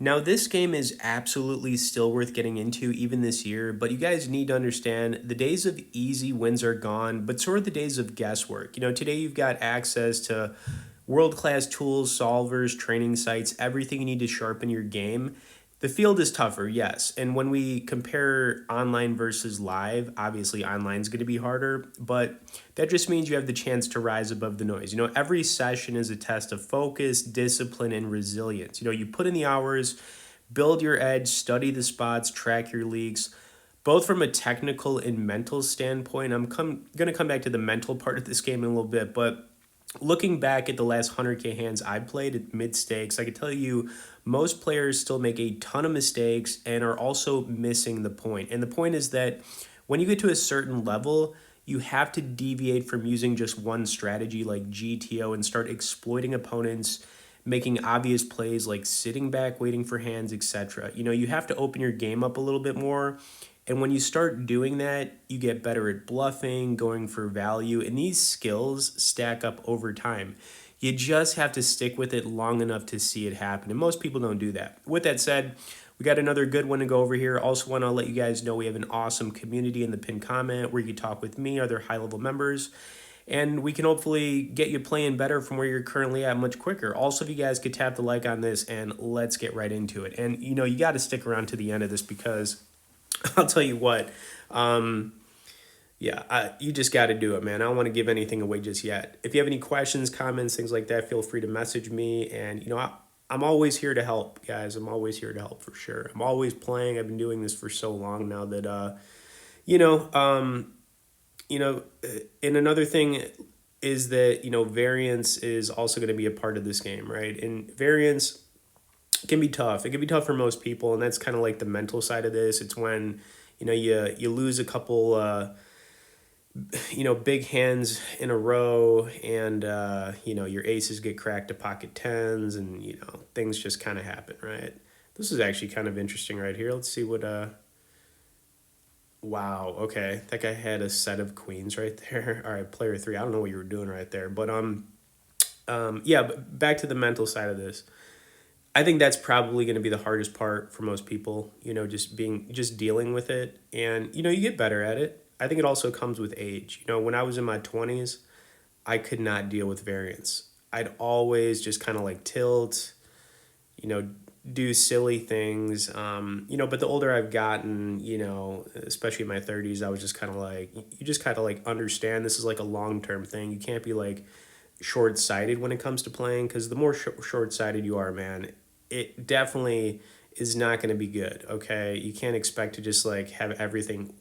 Now, this game is absolutely still worth getting into even this year, but you guys need to understand the days of easy wins are gone, but so are the days of guesswork. Today you've got access to world class tools, solvers, training sites, everything you need to sharpen your game. The field is tougher, yes. And when we compare online versus live, obviously online is going to be harder, but that just means you have the chance to rise above the noise. Every session is a test of focus, discipline, and resilience. You put in the hours, build your edge, study the spots, track your leaks, both from a technical and mental standpoint. Going to come back to the mental part of this game in a little bit, but looking back at the last 100K hands I played at mid stakes, I can tell you most players still make a ton of mistakes and are also missing the point. And the point is that when you get to a certain level, you have to deviate from using just one strategy like GTO and start exploiting opponents, making obvious plays like sitting back, waiting for hands, etc. You have to open your game up a little bit more. And when you start doing that, you get better at bluffing, going for value, and these skills stack up over time. You just have to stick with it long enough to see it happen. And most people don't do that. With that said, we got another good one to go over here. Also want to let you guys know we have an awesome community in the pinned comment where you can talk with me, other high-level members, and we can hopefully get you playing better from where you're currently at much quicker. Also, if you guys could tap the like on this, and let's get right into it. And, you got to stick around to the end of this because I'll tell you what, yeah, you just got to do it, man. I don't want to give anything away just yet. If you have any questions, comments, things like that, feel free to message me. And, I'm always here to help, guys. I'm always here to help for sure. I'm always playing. I've been doing this for so long now that, you know, um, and another thing is that, variance is also going to be a part of this game, right? And variance can be tough. It can be tough for most people, and that's kind of like the mental side of this. It's when, you lose a couple big hands in a row, and your aces get cracked to pocket tens, and things just kind of happen, right? This is actually kind of interesting right here. Let's see what wow, okay, that guy had a set of queens right there. All right, player three, I don't know what you were doing right there, but yeah, but back to the mental side of this. I think that's probably going to be the hardest part for most people, just dealing with it, and you get better at it. I think it also comes with age. When I was in my 20s, I could not deal with variance. I'd always just kind of like tilt, you know, do silly things. But the older I've gotten, especially in my 30s, I was just kind of like, you just kind of like understand this is like a long-term thing. You can't be like short-sighted when it comes to playing, because the more short-sighted you are, man, it definitely is not going to be good. Okay, you can't expect to just like have everything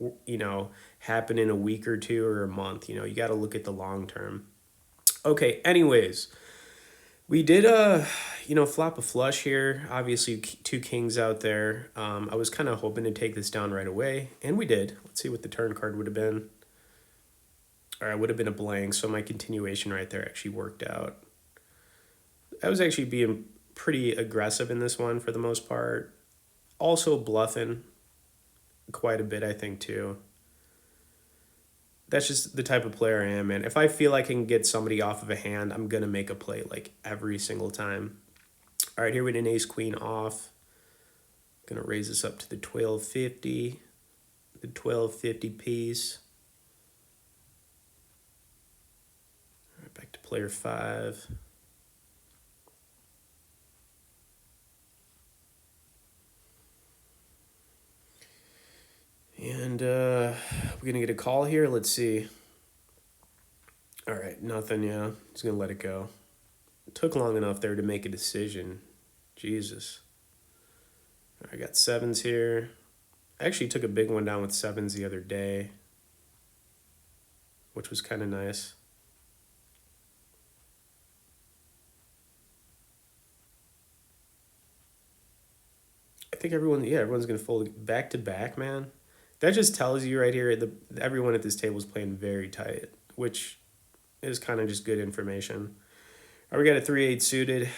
happen in a week or two or a month. You got to look at the long term. Okay, anyways, we did flop a flush here. Obviously two kings out there. I was kind of hoping to take this down right away, and we did. Let's see what the turn card would have been. Or it would have been a blank, so my continuation right there actually worked out. I was actually being pretty aggressive in this one for the most part. Also bluffing quite a bit, I think, too. That's just the type of player I am, man. If I feel I can get somebody off of a hand, I'm going to make a play like every single time. All right, here we had an ace queen off. Going to raise this up to the 1250. The 1250 piece. All right, back to player 5. And we're going to get a call here. Let's see. All right, nothing, yeah. Just going to let it go. It took long enough there to make a decision. Jesus. I got sevens here. I actually took a big one down with sevens the other day, which was kind of nice. I think everyone's going to fold back to back, man. That just tells you right here everyone at this table is playing very tight, which is kind of just good information. All right, we got a 3-8 suited.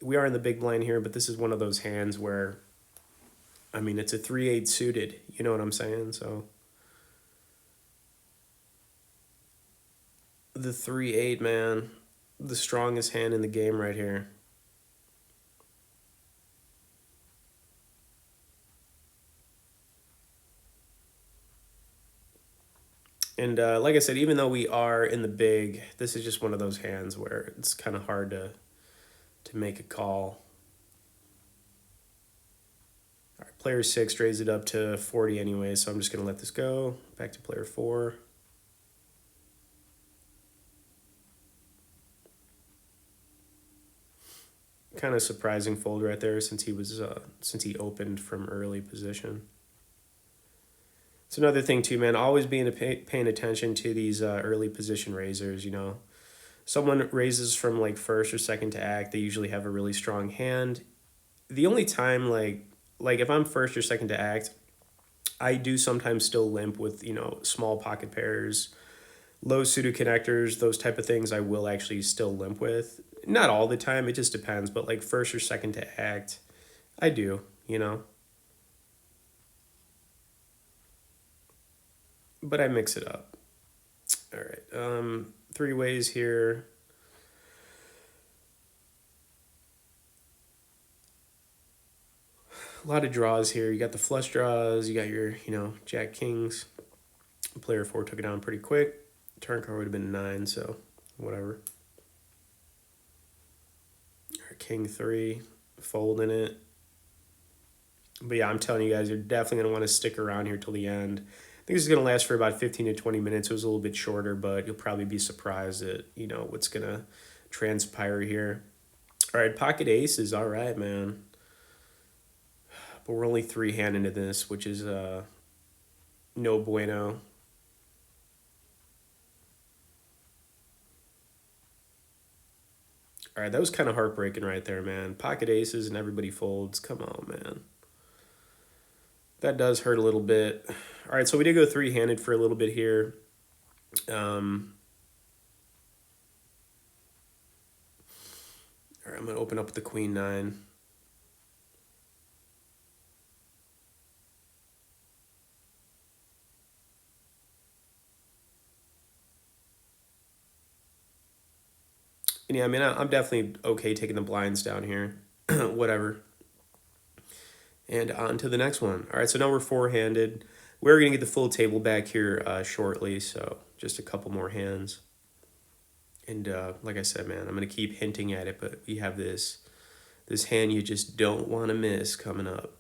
We are in the big blind here, but this is one of those hands where, I mean, it's a 3-8 suited. You know what I'm saying? So the 3-8, man, the strongest hand in the game right here. And like I said, even though we are in the big, this is just one of those hands where it's kind of hard to make a call. All right, player 6 raised it up to 40 anyway, so I'm just going to let this go. Back to player 4. Kind of surprising fold right there since he opened from early position. It's another thing too, man. Always paying attention to these early position raisers. You know, someone raises from like first or second to act. They usually have a really strong hand. The only time like if I'm first or second to act, I do sometimes still limp with small pocket pairs, low suited connectors, those type of things. I will actually still limp with. Not all the time. It just depends. But like first or second to act, I do. But I mix it up. All right. Three ways here. A lot of draws here. You got the flush draws. You got your, Jack Kings. Player 4 took it down pretty quick. Turn card would have been 9, so whatever. King 3, folding it. But yeah, I'm telling you guys, you're definitely going to want to stick around here till the end. I think this is going to last for about 15 to 20 minutes. It was a little bit shorter, but you'll probably be surprised at, what's going to transpire here. All right, pocket ace is all right, man. But we're only 3-hand into this, which is no bueno. All right, that was kind of heartbreaking right there, man. Pocket aces and everybody folds. Come on, man. That does hurt a little bit. All right, so we did go 3-handed for a little bit here. All right, I'm going to open up with the queen 9. And yeah, I mean, I'm definitely okay taking the blinds down here. Whatever. And on to the next one. All right, so now we're 4-handed. We're going to get the full table back here shortly, so just a couple more hands. And like I said, man, I'm going to keep hinting at it, but we have this hand you just don't want to miss coming up.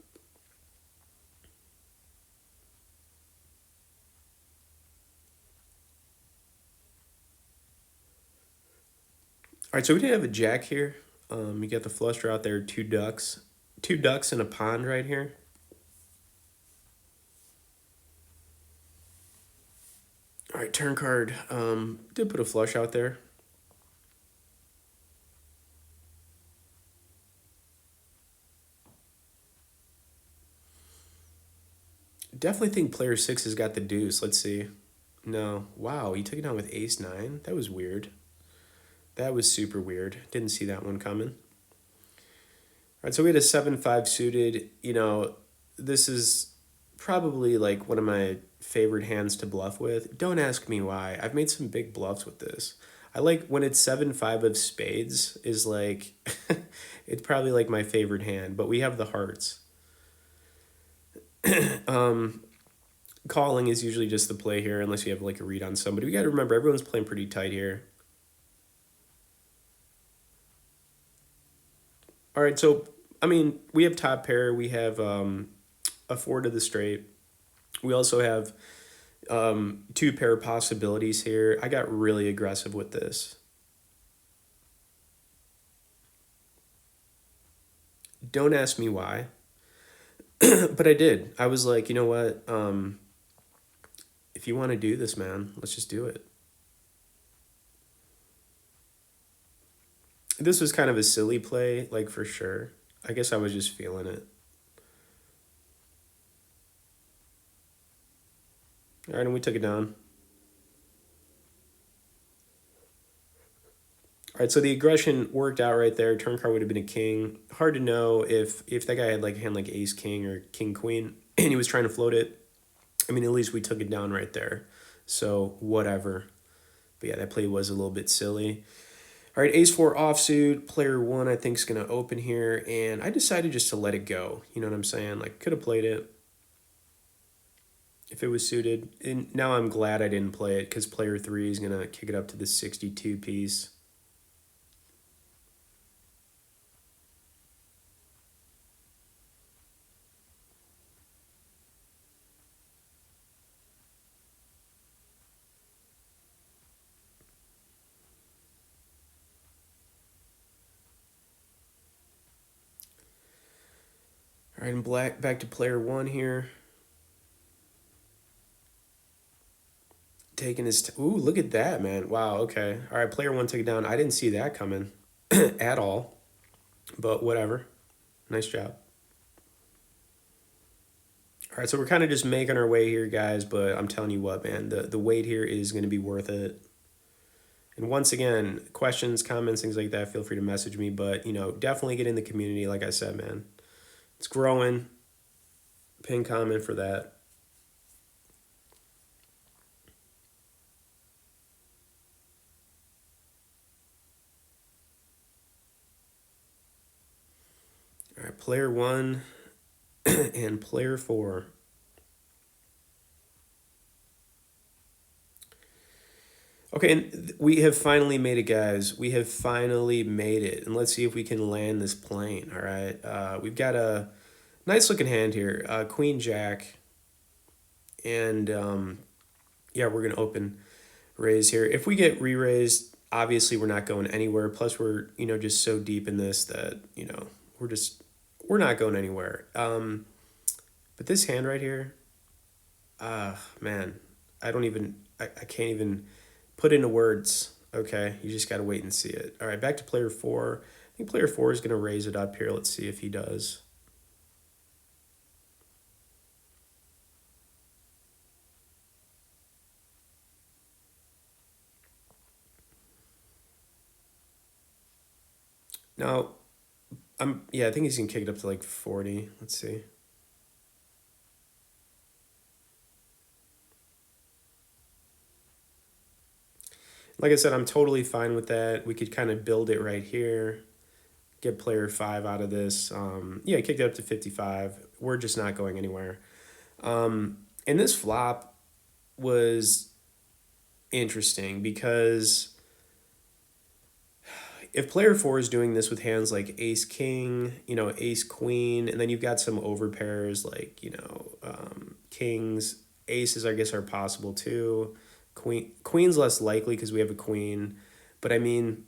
All right, so we did have a jack here. You got the flush draw out there, 2 ducks. 2 ducks in a pond right here. All right, turn card. Did put a flush out there. Definitely think player 6 has got the deuce. Let's see. No. Wow, he took it down with ace 9. That was weird. That was super weird. Didn't see that one coming. All right, so we had a 7-5 suited. This is probably like one of my favorite hands to bluff with. Don't ask me why. I've made some big bluffs with this. I like when it's 7-5 of spades is like, it's probably like my favorite hand, but we have the hearts. Calling is usually just the play here unless you have like a read on somebody. We got to remember everyone's playing pretty tight here. All right, so I mean, we have top pair. We have a 4 to the straight. We also have 2 pair possibilities here. I got really aggressive with this. Don't ask me why, but I did. I was like, you know what? If you want to do this, man, let's just do it. This was kind of a silly play, like for sure. I guess I was just feeling it. All right, and we took it down. All right, so the aggression worked out right there. Turn card would have been a king. Hard to know if that guy had like a hand like ace king or king queen and he was trying to float it. I mean, at least we took it down right there. So whatever. But yeah, that play was a little bit silly. All right, ace 4 offsuit. Player 1 I think is going to open here. And I decided just to let it go. You know what I'm saying? Like, could have played it. if it was suited. And now I'm glad I didn't play it because player three is going to kick it up to the 62 piece. All right, and black back to player one here. Taking his ooh, look at that, man. Wow, okay. All right, player one took it down. I didn't see that coming at all, but whatever. Nice job. All right, so we're kind of just making our way here, guys, but I'm telling you what, man, the wait here is going to be worth it. And once again, questions, comments, things like that, feel free to message me, but, definitely get in the community, like I said, man. It's growing. Pin comment for that. All right, player one and player four. Okay, and we have finally made it, guys. We have finally made it. And let's see if we can land this plane, all right? We've got a nice looking hand here. Queen Jack. And, yeah, we're going to open raise here. If we get re-raised, obviously we're not going anywhere. Plus we're, just so deep in this that, we're not going anywhere. But this hand right here, man, I can't even put into words. Okay, you just got to wait and see it. All right, back to player four. I think player four is going to raise it up here. Let's see if he does. Now, I think he's going to kick it up to like 40. Let's see. Like I said, I'm totally fine with that. We could kind of build it right here. Get player five out of this. Yeah, kicked it up to 55. We're just not going anywhere. And this flop was interesting because if player four is doing this with hands like ace king, ace queen, and then you've got some overpairs like, kings, aces, I guess, are possible too. Queen's less likely because we have a queen. But I mean,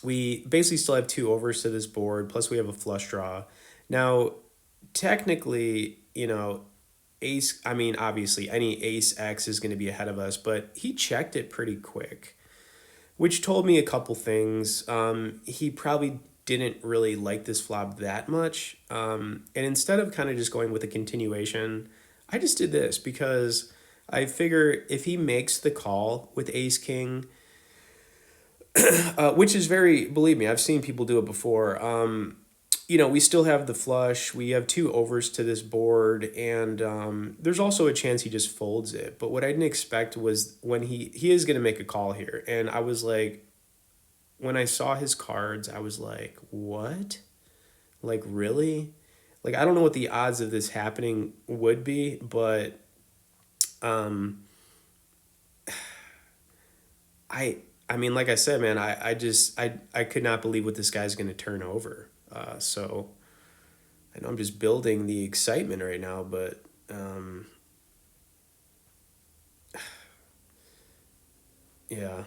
we basically still have two overs to this board, plus we have a flush draw. Now, technically, obviously any ace X is going to be ahead of us, but he checked it pretty quick, which told me a couple things. He probably didn't really like this flop that much. And instead of kind of just going with a continuation, I just did this because I figure if he makes the call with ace king, which is believe me, I've seen people do it before. We still have the flush. We have two overs to this board, and there's also a chance he just folds it. But what I didn't expect was when he is going to make a call here. And I was like, when I saw his cards, I was like, what? Like, really? Like, I don't know what the odds of this happening would be, but I I mean, like I said, man, I could not believe what this guy's going to turn over. So I know I'm just building the excitement right now, but yeah.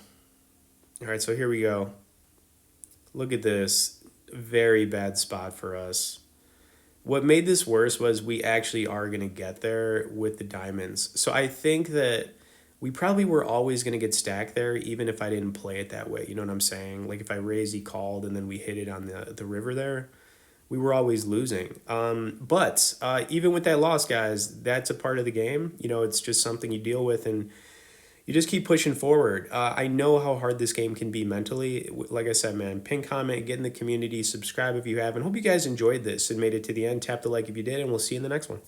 All right, so here we go. Look at this. Very bad spot for us. What made this worse was we actually are going to get there with the diamonds. So I think that we probably were always going to get stacked there, even if I didn't play it that way. You know what I'm saying? Like if I raised, he called, and then we hit it on the river there, we were always losing. But even with that loss, guys, that's a part of the game. It's just something you deal with, and you just keep pushing forward. I know how hard this game can be mentally. Like I said, man, pin comment, get in the community, subscribe if you haven't. Hope you guys enjoyed this and made it to the end. Tap the like if you did, and we'll see you in the next one.